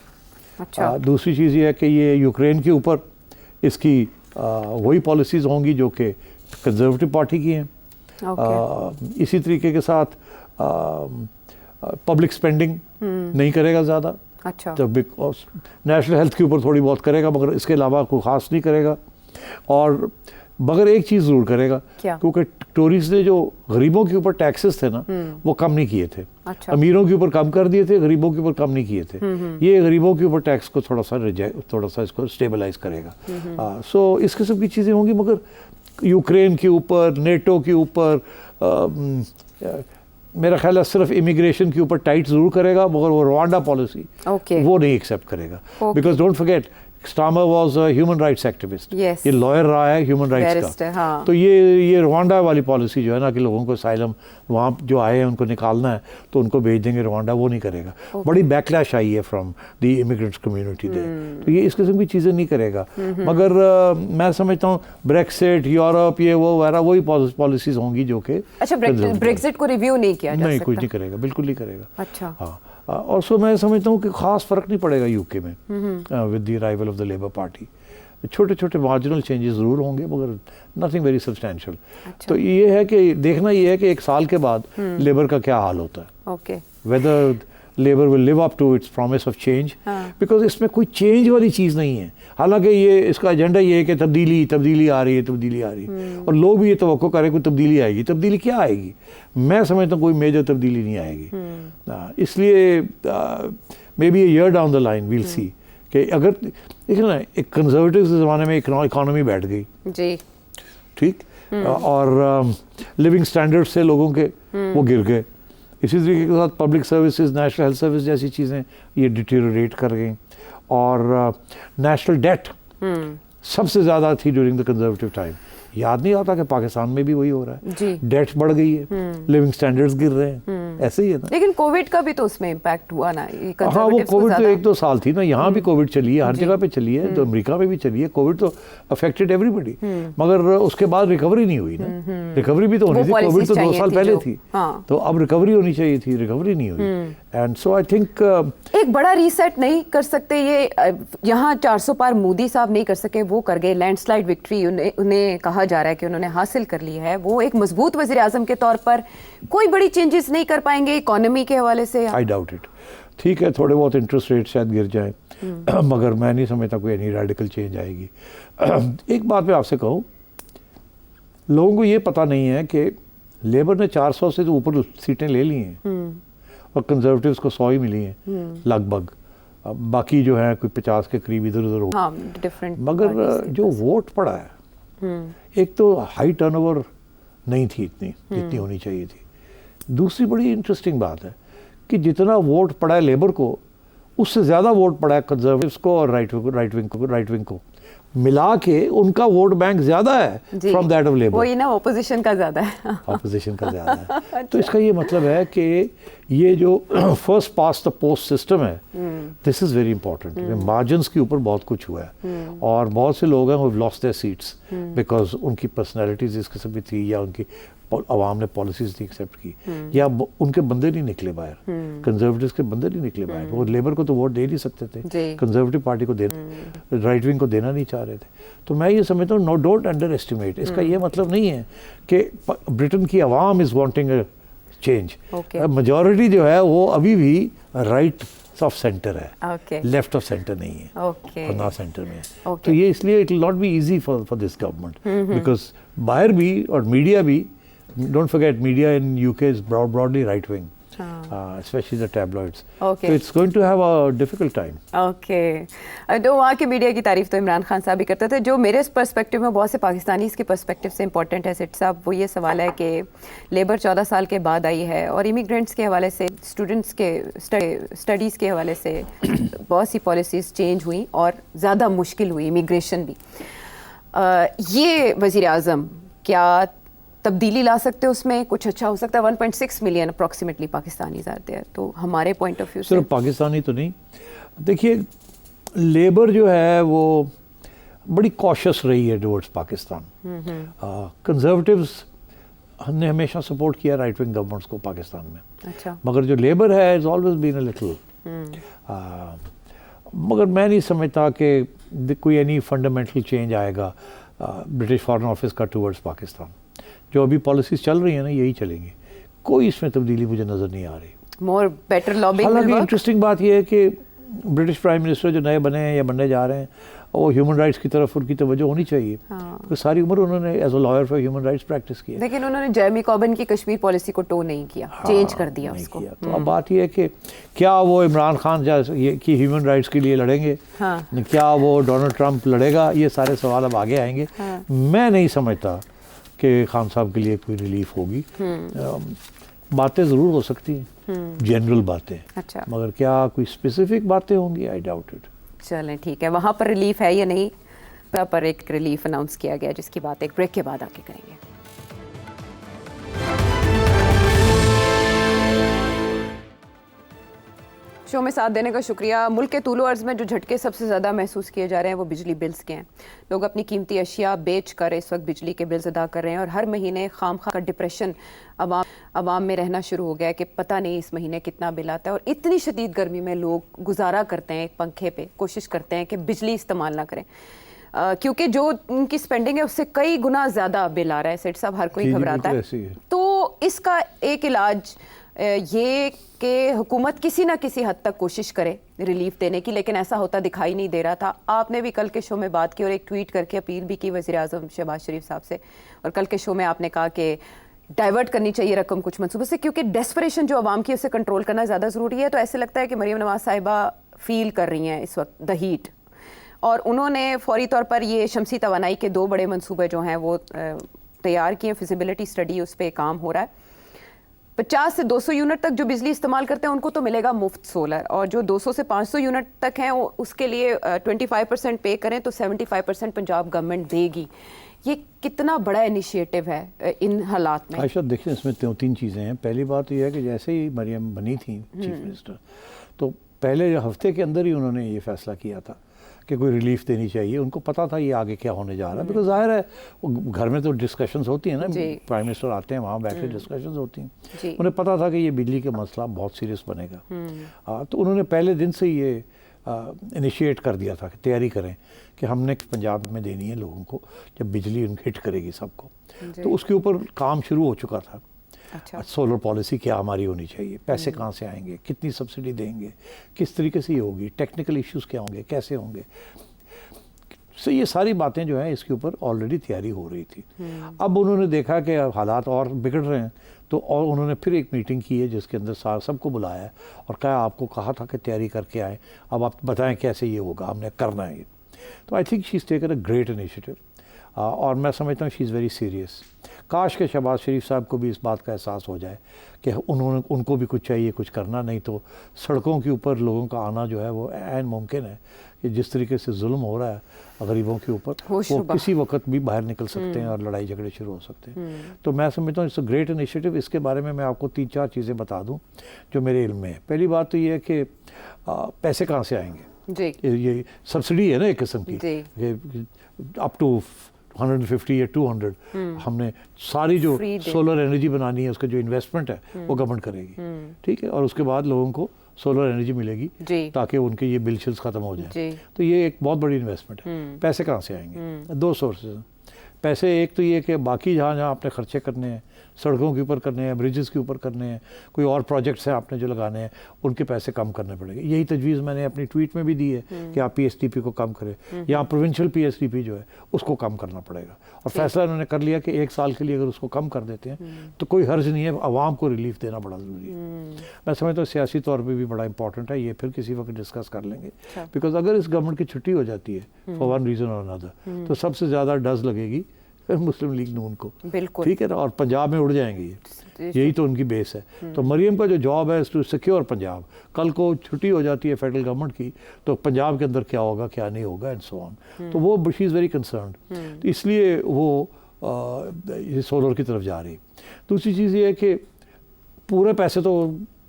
अच्छा। दूसरी चीज़ ये है कि ये यूक्रेन के ऊपर इसकी वही पॉलिसीज़ होंगी जो कि कंजर्वेटिव पार्टी की हैं। इसी तरीके के साथ पब्लिक स्पेंडिंग नहीं करेगा ज़्यादा। अच्छा। तो नेशनल हेल्थ के ऊपर थोड़ी बहुत करेगा, मगर इसके अलावा कोई ख़ास नहीं करेगा। और मगर एक चीज़ ज़रूर करेगा, क्योंकि टोरीज ने जो गरीबों के ऊपर टैक्सेस थे ना, वो कम नहीं किए थे। अच्छा। अमीरों के ऊपर कम कर दिए थे, गरीबों के ऊपर कम नहीं किए थे। ये गरीबों के ऊपर टैक्स को थोड़ा सा इसको स्टेबलाइज करेगा। सो इस किस्म की चीज़ें होंगी। मगर यूक्रेन के ऊपर, नेटो के ऊपर, मेरा ख्याल है सिर्फ इमिग्रेशन के ऊपर टाइट ज़रूर करेगा, मगर वो रवांडा पॉलिसी वो नहीं एक्सेप्ट करेगा। Because don't forget, Starmer was a human rights activist. ये लॉयर रहा है ह्यूमन राइट्स का। हाँ। तो ये रवांडा वाली पॉलिसी जो है ना, कि लोगों को असाइलम वहाँ जो आए हैं उनको निकालना है तो उनको भेज देंगे रवांडा, वो नहीं करेगा। बड़ी बैकलैश आई है फ्रॉम द इमिग्रेंट्स कम्युनिटी दे। तो ये इस किस्म की चीज़ें नहीं करेगा। मगर मैं समझता हूँ ब्रेक्सिट, यूरोप, ये वो वगैरह वही पॉलिसीज होंगी जो कि। अच्छा, ब्रेक्सिट को रिव्यू नहीं किया जा सकता? नहीं, कुछ नहीं करेगा, बिल्कुल नहीं करेगा। अच्छा। हाँ। और सो मैं समझता हूँ कि ख़ास फ़र्क नहीं पड़ेगा यूके में with the arrival of the labour party. छोटे छोटे मार्जिनल चेंजेस ज़रूर होंगे, मगर नथिंग वेरी सब्सटेंशियल। तो ये है कि देखना ये है कि एक साल के बाद लेबर का क्या हाल होता है। Okay. Whether Labour will live up to its promise of change, because इसमें कोई चेंज वाली चीज़ नहीं है। हालांकि ये इसका एजेंडा ये है कि तब्दीली आ रही है, और लोग भी ये तवक्को करें कोई तब्दीली आएगी। तब्दीली क्या आएगी? मैं समझता हूँ कोई मेजर तब्दीली नहीं आएगी। इसलिए maybe a year down the line we'll see कि अगर देखिए ना, एक कंजर्वेटिव ज़माने में इकोनॉमी बैठ गई जी, ठीक, और लिविंग स्टैंडर्ड्स से लोगों के वो गिर गए। इसी तरीके के साथ public services, national health service जैसी चीज़ें ये डिटेरियोरेट कर गई, और नेशनल डेट सबसे ज़्यादा थी ड्यूरिंग द कंजर्वेटिव टाइम। याद नहीं आता कि पाकिस्तान में भी वही हो रहा है, डेट बढ़ गई है, लिविंग स्टैंडर्ड्स गिर रहे हैं, ऐसे ही है ना। लेकिन कोविड का भी तो उसमें इम्पैक्ट हुआ ना। हाँ, वो कोविड तो 1-2 साल थी ना, यहाँ भी कोविड चली है, हर जगह पे चली है, तो अमेरिका में भी चली है। कोविड तो अफेक्टेड एवरीबॉडी, मगर उसके बाद रिकवरी नहीं हुई ना। रिकवरी भी तो होनी थी, कोविड तो 2 साल पहले थी, तो अब रिकवरी होनी चाहिए थी, रिकवरी नहीं हुई। एंड सो आई थिंक एक बड़ा रीसेट नहीं कर सकते ये, यहाँ 400 पार मोदी साहब नहीं कर सके, वो कर गए। लैंडस्लाइड विक्ट्री उन्हें कहा जा रहा है कि उन्होंने हासिल कर ली है। वो एक मजबूत वज़ीर आज़म के तौर पर कोई बड़ी चेंजेस नहीं कर पाएंगे इकोनॉमी के हवाले से? I doubt it. ठीक है, थोड़े बहुत इंटरेस्ट रेट शायद गिर जाए, मगर मैं नहीं समझता कोई एनी रेडिकल चेंज आएगी। एक बात मैं आपसे कहूँ, लोगों को ये पता नहीं है कि लेबर ने 400 से तो ऊपर सीटें ले ली हैं और कंजर्वेटिव्स को 100 ही मिली हैं लगभग। बाकी जो है कोई 50 के करीब इधर उधर हो। डिफरेंट। मगर जो वोट पड़ा है, एक तो हाई टर्नओवर नहीं थी इतनी जितनी होनी चाहिए थी। दूसरी बड़ी इंटरेस्टिंग बात है कि जितना वोट पड़ा है लेबर को, उससे ज़्यादा वोट पड़ा है कंजर्वेटिव्स को और राइट विंग को मिला के उनका वोट बैंक ज़्यादा है फ्रॉम दैट ऑफ लेबर। वही ना, ऑपोजिशन का ज़्यादा है। ऑपोजिशन का ज़्यादा है। तो इसका ये मतलब है कि ये जो first past the post system है, this is very important. Margins के ऊपर बहुत कुछ हुआ है और बहुत से लोग हैं वो लॉस्ट देयर सीट्स बिकॉज उनकी पर्सनैलिटीज इस किस्म की थी या उनकी आवाम ने पॉलिसीज नहीं एक्सेप्ट की या उनके बंदे नहीं निकले बाहर, कंजर्वेटिव्स के बंदे नहीं निकले बाहर। वो लेबर को तो वोट दे नहीं सकते थे, कंजर्वेटिव पार्टी को देना, राइट विंग को देना नहीं चाह रहे थे। तो मैं ये समझता हूँ, नो डोंट अंडर एस्टिमेट। इसका ये मतलब नहीं है कि ब्रिटेन की आवाम is wanting a change. Majority जो है वो अभी भी राइट ऑफ सेंटर है, लेफ्ट ऑफ सेंटर नहीं है, और ना सेंटर में है। तो ये इसलिए it will not be easy for this government because बाहर भी और मीडिया भी, don't forget media in UK is broadly right wing, especially the tabloids. So it's going to have a difficult time. तो वहाँ के मीडिया की तारीफ तो इमरान खान साहब भी करते थे। जो मेरे पर्सपेक्टिव में बहुत से पाकिस्तानीज़ के पर्सपेक्टिव से इंपॉर्टेंट है सेठ साहब, वो ये सवाल है कि लेबर 14 साल के बाद आई है और इमिग्रेंट्स के हवाले से, स्टूडेंट्स के स्टडीज़ के हवाले से बहुत सी पॉलिसीज़ चेंज हुई और ज़्यादा मुश्किल हुई इमिग्रेशन भी। ये वज़ीर आज़म क्या तब्दीली ला सकते हैं, उसमें कुछ अच्छा हो सकता है? 1.6 मिलियन अप्रॉक्सीमेटली पाकिस्तानी आते हैं, तो हमारे पॉइंट ऑफ व्यू से सिर्फ पाकिस्तानी तो नहीं, देखिए लेबर जो है वो बड़ी कॉशियस रही है टुवर्ड्स पाकिस्तान। कंजर्वेटिव्स हमने हमेशा सपोर्ट किया राइट विंग गवर्नमेंट्स को पाकिस्तान में। अच्छा। मगर जो लेबर है is always been a little, मगर मैं नहीं समझता कि कोई एनी फंडामेंटल चेंज आएगा ब्रिटिश फॉरेन ऑफिस का टुवर्ड्स पाकिस्तान। जो अभी पॉलिसीज चल रही है ना, यही चलेंगी, कोई इसमें तब्दीली मुझे नज़र नहीं आ रही। More better lobbying. हालांकि इंटरेस्टिंग बात यह है कि ब्रिटिश प्राइम मिनिस्टर जो नए बने हैं या बनने जा रहे हैं, वो ह्यूमन राइट्स की तरफ उनकी तवज्जो होनी चाहिए, क्योंकि सारी उम्र उन्होंने as a lawyer for human rights practice की है। लेकिन उन्होंने जेरेमी कॉर्बिन की कश्मीर पॉलिसी को टो नहीं किया, चेंज कर दिया उसको। तो अब बात यह है कि क्या वो इमरान खान की ह्यूमन राइट्स के लिए लड़ेंगे, क्या वो डोनाल्ड ट्रंप लड़ेगा, ये सारे सवाल अब आगे आएंगे। मैं नहीं समझता कि खान साहब के लिए कोई रिलीफ होगी। बातें ज़रूर हो सकती हैं, जनरल बातें। अच्छा। मगर क्या कोई स्पेसिफिक बातें होंगी, आई डाउट इट। चलें ठीक है, वहाँ पर रिलीफ है या नहीं, पर एक रिलीफ अनाउंस किया गया जिसकी बात एक ब्रेक के बाद आके करेंगे। शो में साथ देने का शुक्रिया। मुल्क के तूलो अर्ज़ में जो झटके सबसे ज़्यादा महसूस किए जा रहे हैं वो बिजली बिल्स के हैं। लोग अपनी कीमती अशिया बेच कर इस वक्त बिजली के बिल्स अदा कर रहे हैं और हर महीने खामखा का डिप्रेशन अवाम में रहना शुरू हो गया है कि पता नहीं इस महीने कितना बिल आता है। और इतनी शदीद गर्मी में लोग गुजारा करते हैं एक पंखे पे, कोशिश करते हैं कि बिजली इस्तेमाल ना करें, क्योंकि जो उनकी स्पेंडिंग है उससे कई गुना ज़्यादा बिल आ रहा है। सेठ साहब, हर कोई घबराता है। तो इसका एक इलाज ये कि हुकूमत किसी ना किसी हद तक कोशिश करे रिलीफ देने की, लेकिन ऐसा होता दिखाई नहीं दे रहा था। आपने भी कल के शो में बात की और एक ट्वीट करके अपील भी की वज़ीर आज़म शहबाज शरीफ साहब से, और कल के शो में आपने कहा कि डाइवर्ट करनी चाहिए रकम कुछ मनसूबे से, क्योंकि डेस्परेशन जो आवाम की उसे कंट्रोल करना ज़्यादा ज़रूरी है। तो ऐसे लगता है कि मरीम नवाज़ साहिबा फील कर रही हैं इस वक्त द हीट, और उन्होंने फौरी तौर पर ये शमसी तवानाई के 2 बड़े मनसूबे जो हैं वो तैयार किए। फिजिबिलिटी स्टडी उस पर काम हो रहा है। 50 से 200 यूनिट तक जो बिजली इस्तेमाल करते हैं उनको तो मिलेगा मुफ्त सोलर, और जो 200 से 500 यूनिट तक हैं उसके लिए 25% पे करें तो 75% पंजाब गवर्नमेंट देगी। ये कितना बड़ा इनिशिएटिव है इन हालात में? आयशा, देखिए इसमें 3 चीज़ें हैं। पहली बात यह है कि जैसे ही मरियम बनी थी चीफ मिनिस्टर, तो पहले हफ्ते के अंदर ही उन्होंने ये फैसला किया था कि कोई रिलीफ देनी चाहिए। उनको पता था ये आगे क्या होने जा रहा है, बिकॉज जाहिर है वो घर में तो डिस्कशंस होती हैं ना, प्राइम मिनिस्टर आते हैं वहाँ बैठ के डिस्कशंस होती हैं। उन्हें पता था कि ये बिजली का मसला बहुत सीरियस बनेगा। तो उन्होंने पहले दिन से ये इनिशिएट कर दिया था कि तैयारी करें कि हमने पंजाब में देनी है लोगों को जब बिजली हिट करेगी सबको। तो उसके ऊपर काम शुरू हो चुका था। अच्छा। सोलर पॉलिसी क्या हमारी होनी चाहिए, पैसे कहाँ से आएंगे, कितनी सब्सिडी देंगे, किस तरीके से ये होगी, टेक्निकल इश्यूज क्या होंगे, कैसे होंगे। सो ये सारी बातें जो हैं इसके ऊपर ऑलरेडी तैयारी हो रही थी। अब उन्होंने देखा कि हालात और बिगड़ रहे हैं, तो और उन्होंने फिर एक मीटिंग की है जिसके अंदर सबको बुलाया है और कहा आपको कहा था कि तैयारी करके आए, अब आप बताएं कैसे ये होगा, हमने करना है ये। तो I think she is taken a great initiative. और मैं समझता हूँ शी इज़ वेरी सीरियस। काश के शहबाज शरीफ साहब को भी इस बात का एहसास हो जाए कि उनको भी कुछ चाहिए, कुछ करना, नहीं तो सड़कों के ऊपर लोगों का आना जो है वो ऐन मुमकिन है कि जिस तरीके से जुल्म हो रहा है गरीबों के ऊपर, वो किसी वक्त भी बाहर निकल सकते हैं और लड़ाई झगड़े शुरू हो सकते हैं। तो मैं समझता हूँ इट्स अ ग्रेट इनिशिएटिव। इसके बारे में मैं आपको 3-4 चीज़ें बता दूँ जो मेरे इल्म में है। पहली बात तो ये है कि पैसे कहाँ से आएंगे जी, ये सब्सिडी है ना एक किस्म की, अप टू 150 या 200 हमने सारी जो सोलर एनर्जी बनानी है उसका जो इन्वेस्टमेंट है वो गवर्नमेंट करेगी, ठीक है, और उसके बाद लोगों को सोलर एनर्जी मिलेगी ताकि उनके ये बिल शिल्स ख़त्म हो जाए। तो ये एक बहुत बड़ी इन्वेस्टमेंट है। पैसे कहाँ से आएंगे? 2 सोर्सेज पैसे। एक तो ये कि बाकी जहाँ जहाँ आपने खर्चे करने हैं, सड़कों के ऊपर करने हैं, ब्रिजेस के ऊपर करने हैं, कोई और प्रोजेक्ट्स हैं आपने जो लगाने हैं, उनके पैसे कम करने पड़ेंगे। यही तजवीज़ मैंने अपनी ट्वीट में भी दी है कि आप पीएसडीपी को कम करें या प्रोविंशियल पीएसडीपी जो है उसको कम करना पड़ेगा। और फैसला उन्होंने कर लिया कि 1 साल के लिए अगर उसको कम कर देते हैं तो कोई हर्ज नहीं है, आवाम को रिलीफ देना बड़ा ज़रूरी है। मैं समझता हूँ सियासी तौर पर भी बड़ा इंपॉर्टेंट है। ये फिर किसी वक्त डिस्कस कर लेंगे, बिकॉज अगर इस गवर्नमेंट की छुट्टी हो जाती है फॉर वन रीज़न और अनदर तो सबसे ज़्यादा डज लगेगी मुस्लिम लीग नून को, ठीक है ना, और पंजाब में उड़ जाएंगे ये, यही तो उनकी बेस है। तो मरियम का जो जॉब है टू सिक्योर पंजाब, कल को छुट्टी हो जाती है फेडरल गवर्नमेंट की तो पंजाब के अंदर क्या होगा क्या नहीं होगा एंड सो ऑन, तो वो शी इज़ वेरी कंसर्न्ड, तो इसलिए वो ये सोलर की तरफ जा रही। दूसरी चीज़ ये है कि पूरे पैसे तो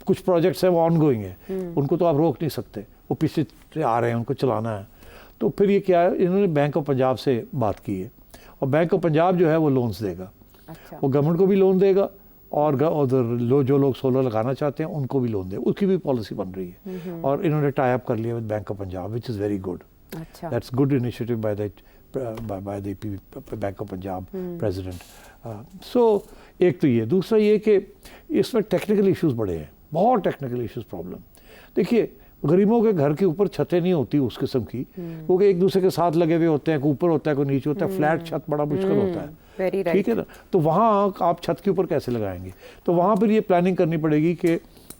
कुछ प्रोजेक्ट्स हैं वो ऑन गोइंग है, उनको तो आप रोक नहीं सकते, वो पीछे आ रहे हैं, उनको चलाना है। तो फिर ये क्या है, इन्होंने बैंक ऑफ पंजाब से बात की है और बैंक ऑफ पंजाब जो है वो लोन्स देगा। अच्छा। वो गवर्नमेंट को भी लोन देगा और उधर जो लोग सोलर लगाना चाहते हैं उनको भी लोन देगा, उसकी भी पॉलिसी बन रही है और इन्होंने टाई अप कर लिया with bank of Punjab which is very good. That's good initiative by the bank of Punjab president. So एक तो ये, दूसरा ये कि इसमें टेक्निकल इश्यूज बड़े हैं, बहुत टेक्निकल इश्यूज प्रॉब्लम। देखिए गरीबों के घर के ऊपर छतें नहीं होती उस किस्म की, क्योंकि एक दूसरे के साथ लगे हुए होते हैं, कोई ऊपर होता है कोई नीचे होता है, फ्लैट छत बड़ा मुश्किल होता है, ठीक है ना। तो वहाँ आप छत के ऊपर कैसे लगाएंगे? तो वहाँ पर ये प्लानिंग करनी पड़ेगी कि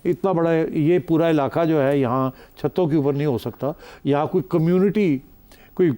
इतना बड़ा ये पूरा इलाका जो है यहाँ छतों के ऊपर नहीं हो सकता, यहाँ कोई कम्युनिटी कोई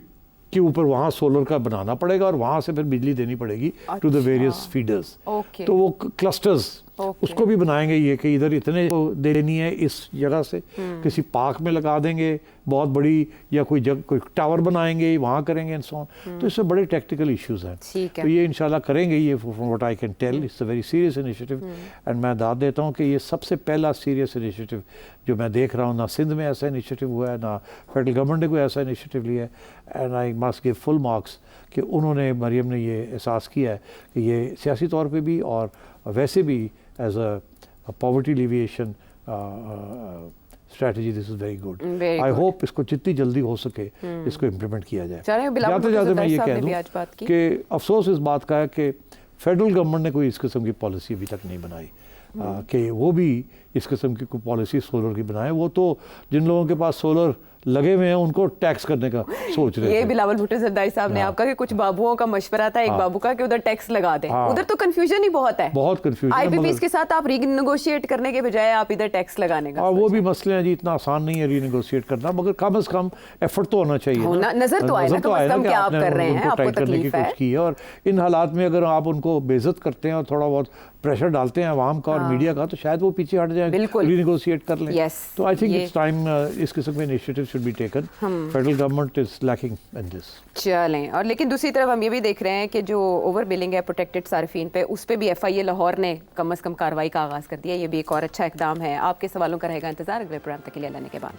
के ऊपर वहाँ सोलर का बनाना पड़ेगा और वहाँ से फिर बिजली देनी पड़ेगी टू द वेरियस फीडर्स। तो वो क्लस्टर्स उसको भी बनाएंगे, ये कि इधर इतने देनी है इस जगह से, किसी पार्क में लगा देंगे बहुत बड़ी, या कोई जगह कोई टावर बनाएंगे वहाँ करेंगे एंड सो ऑन। तो इससे बड़े टेक्निकल इश्यूज हैं, तो ये इंशाल्लाह करेंगे। ये from what I can tell it's a very serious initiative and मैं दाद देता हूँ कि ये सबसे पहला सीरियस इनिशिएटिव जो मैं देख रहा हूँ। ना सिंध में ऐसा इनिशिएटिव हुआ है, ना फेडरल गवर्नमेंट ने कोई ऐसा इनिशिएटिव लिया है, and I must give full marks कि उन्होंने, मरियम ने ये एहसास किया है कि ये सियासी तौर पर भी और वैसे भी as a poverty alleviation strategy this is very good. I hope इसको जितनी जल्दी हो सके इसको इम्प्लीमेंट किया जाए। जाते जाते मैं ये कह दूँ कि अफसोस इस बात का है कि फेडरल गवर्नमेंट ने कोई इस किस्म की पॉलिसी अभी तक नहीं बनाई कि वो भी इस किस्म की कोई पॉलिसी सोलर की बनाए। वो तो जिन लोगों के पास सोलर लगे हुए हैं उनको टैक्स करने का सोच रहे हैं। ये बिलावल भुट्टो जरदारी साहब ने आपका कि कुछ बाबुओं का मशवरा था, एक बाबू का कि उधर टैक्स लगा दें। उधर तो कंफ्यूजन ही बहुत है, बहुत कंफ्यूजन। आईपीपीएस के साथ आप रीनेगोशिएट करने के बजाय आप इधर टैक्स लगाने का, वो भी मसले हैं जी, इतना आसान नहीं है रीनेगोशिएट करना, मगर कम से कम एफर्ट तो होना चाहिए, नजर तो आए ना कम क्या आप कर रहे हैं, आपको तकलीफ है। की है और इन हालात में अगर आप उनको बेइज्जत करते हैं और थोड़ा बहुत प्रेशर डालते हैं आवाम का और मीडिया का, तो शायद वो पीछे हट जाए, रीनेगोशिएट कर लें। तो आई थिंक इट्स टाइम इस किस्म के initiative should be taken. Federal government is lacking in this. चलें, और लेकिन दूसरी तरफ हम ये भी देख रहे हैं कि जो ओवर बिलिंग है प्रोटेक्टेड सार्फिन पे, उस पे भी एफआईए लाहौर ने कम से कम कार्रवाई का आगाज़ कर दिया। ये भी एक और अच्छा इकदाम है। आपके सवालों का रहेगा इंतजार अगले प्रोग्राम तक के लिए। लेने के बाद